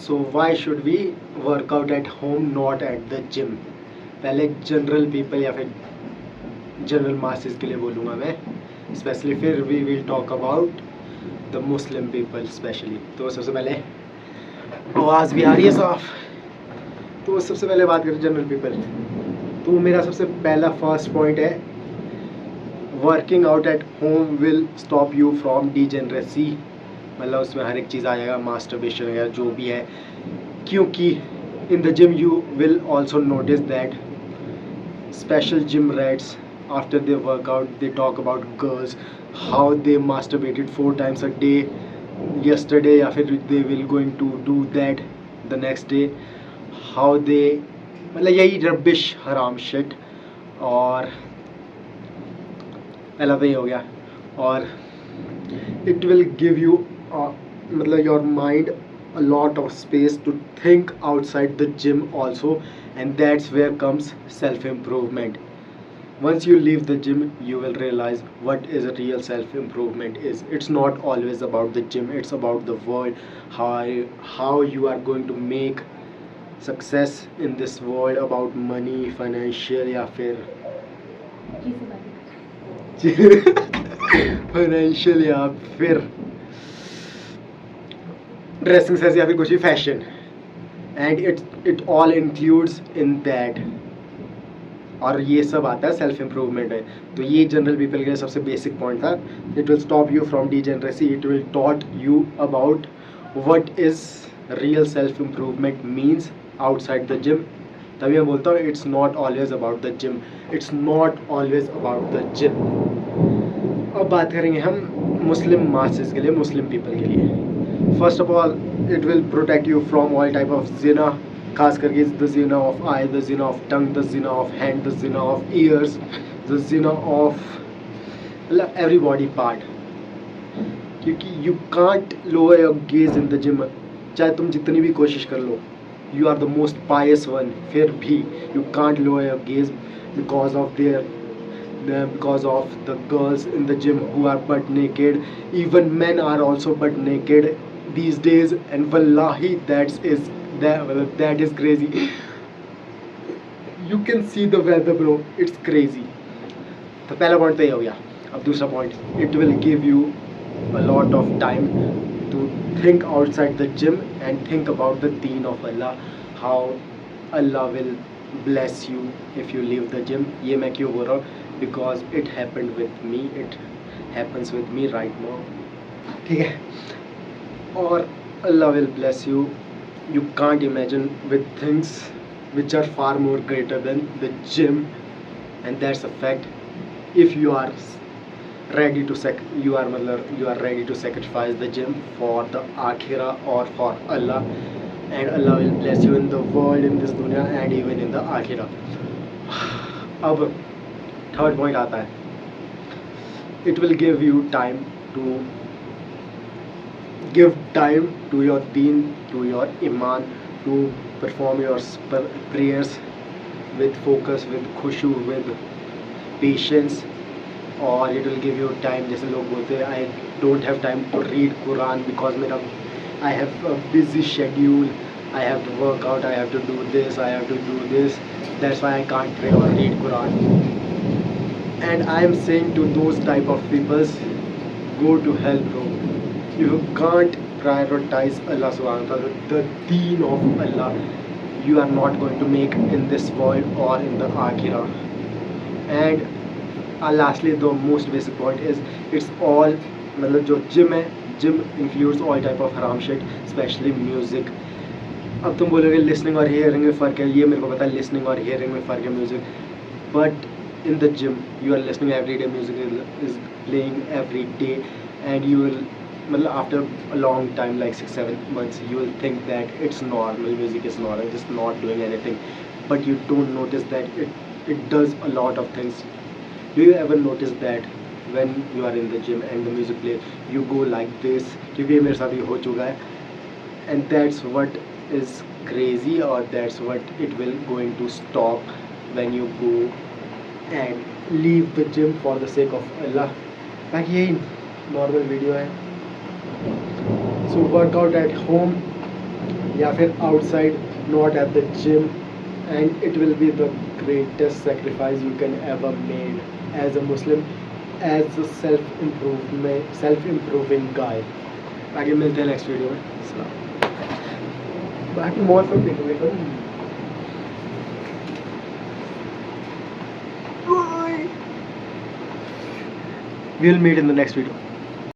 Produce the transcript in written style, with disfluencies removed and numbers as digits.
So why should we work out at home not at the gym? पहले general people या फिर general masses के लिए बोलूँगा मैं स्पेशली, फिर we will talk about the Muslim people specially. तो सबसे पहले आवाज़ भी आ रही है साफ। तो सबसे पहले बात करें जनरल पीपल, तो मेरा सबसे पहला फर्स्ट पॉइंट है working out at home will stop you from degeneracy. मतलब उसमें हर एक चीज़ आ जाएगा, मास्टरबेशन वगैरह जो भी है, क्योंकि इन the gym you will also notice that special gym rats after they work out they talk about girls how they masturbated 4 times a day yesterday या फिर they will going to do that the next day, how they मतलब यही rubbish हराम shit। और पहला तो ये हो गया। और it will give you मतलब your mind a lot of space to think outside the gym also, and that's where comes self improvement. Once you leave the gym you will realize what is a real self improvement is. It's not always about the gym, it's about the world, how you are going to make success in this world, about money, financial या फिर financial या फिर dressing sense या फिर कुछ भी fashion, and it all includes in that. और ये सब आता है सेल्फ इम्प्रूवमेंट है। तो ये जनरल पीपल के लिए सबसे बेसिक पॉइंट था। It will stop you from degeneracy, it will taught you about what is real self improvement means outside the gym. तभी मैं बोलता हूँ it's not always about the gym, it's not always about the gym. अब बात करेंगे हम मुस्लिम masses के लिए, मुस्लिम पीपल के लिए। First of all it will protect you from all type of जिना, खास करके द जिना ऑफ आई, द जिना ऑफ टंग, द जिना ऑफ हैंड, द जिना ऑफ ईयर्स, द जिना ऑफ मतलब एवरी बॉडी पार्ट। क्योंकि you can't lower your gaze in the gym, चाहे तुम जितनी भी कोशिश कर लो, you are the most pious one, फिर भी you can't lower your gauge because of the girls in the gym who are butt naked. Even men are also butt naked these days, and wallahi that is crazy. You can see the weather bro, it's crazy. तो पहला point तो ये हो गया। अब दूसरा point, it will give you a lot of time to think outside the gym and think about the deen of Allah, how Allah will bless you if you leave the gym. ये मैं क्यों बोल रहा हूँ? Because it happened with me, it happens with me right now, ठीक है? और Allah will bless you. You can't imagine with things which are far more greater than the gym, and that's a fact. If you are ready to you are ready to sacrifice the gym for the akhirah or for Allah, and Allah will bless you in the world, in this dunya and even in the akhirah. अब third point आता है, it will give you time to your deen, to your iman, to perform your prayers with focus, with khushu, with patience. और it will give you time, जैसे लोग बोलते हैं I don't have time to read Quran because मेरा I have a busy schedule, I have to work out, I have to do this, I have to do this, that's why I can't pray or read Quran. And I am saying to those type of peoples, go to hell bro. You can't prioritize Allah subhanahu wa ta'ala, the deen of Allah, you are not going to make in this world or in the akhirah. And lastly the most basic point is it's all मतलब जो gym है, gym includes all type of haram shit, especially music. अब तुम बोलोगे listening और hearing में फ़र्क है, ये मेरे को पता है लिसनिंग और हियरिंग में फ़र्क है music, but in the gym you are listening every day, music is playing every day, and you will मतलब after a long time like 6-7 months you will think that it's normal, music is normal, just not doing anything, but you don't notice that it does a lot of things. Do you ever notice that when you are in the gym and the music plays you go like this? क्योंकि ये मेरे साथ भी हो चुका है, and that's what is crazy, or that's what it will going to stop when you go and leave the gym for the sake of Allah. बाकी यही नॉर्मल वीडियो है। So work out at home, या फिर outside, not at the gym, and it will be the greatest sacrifice you can ever made as a Muslim, as a self improving guy. बाकी मिलते हैं next video में. बाकी मौसम देखो. We'll meet in the next video.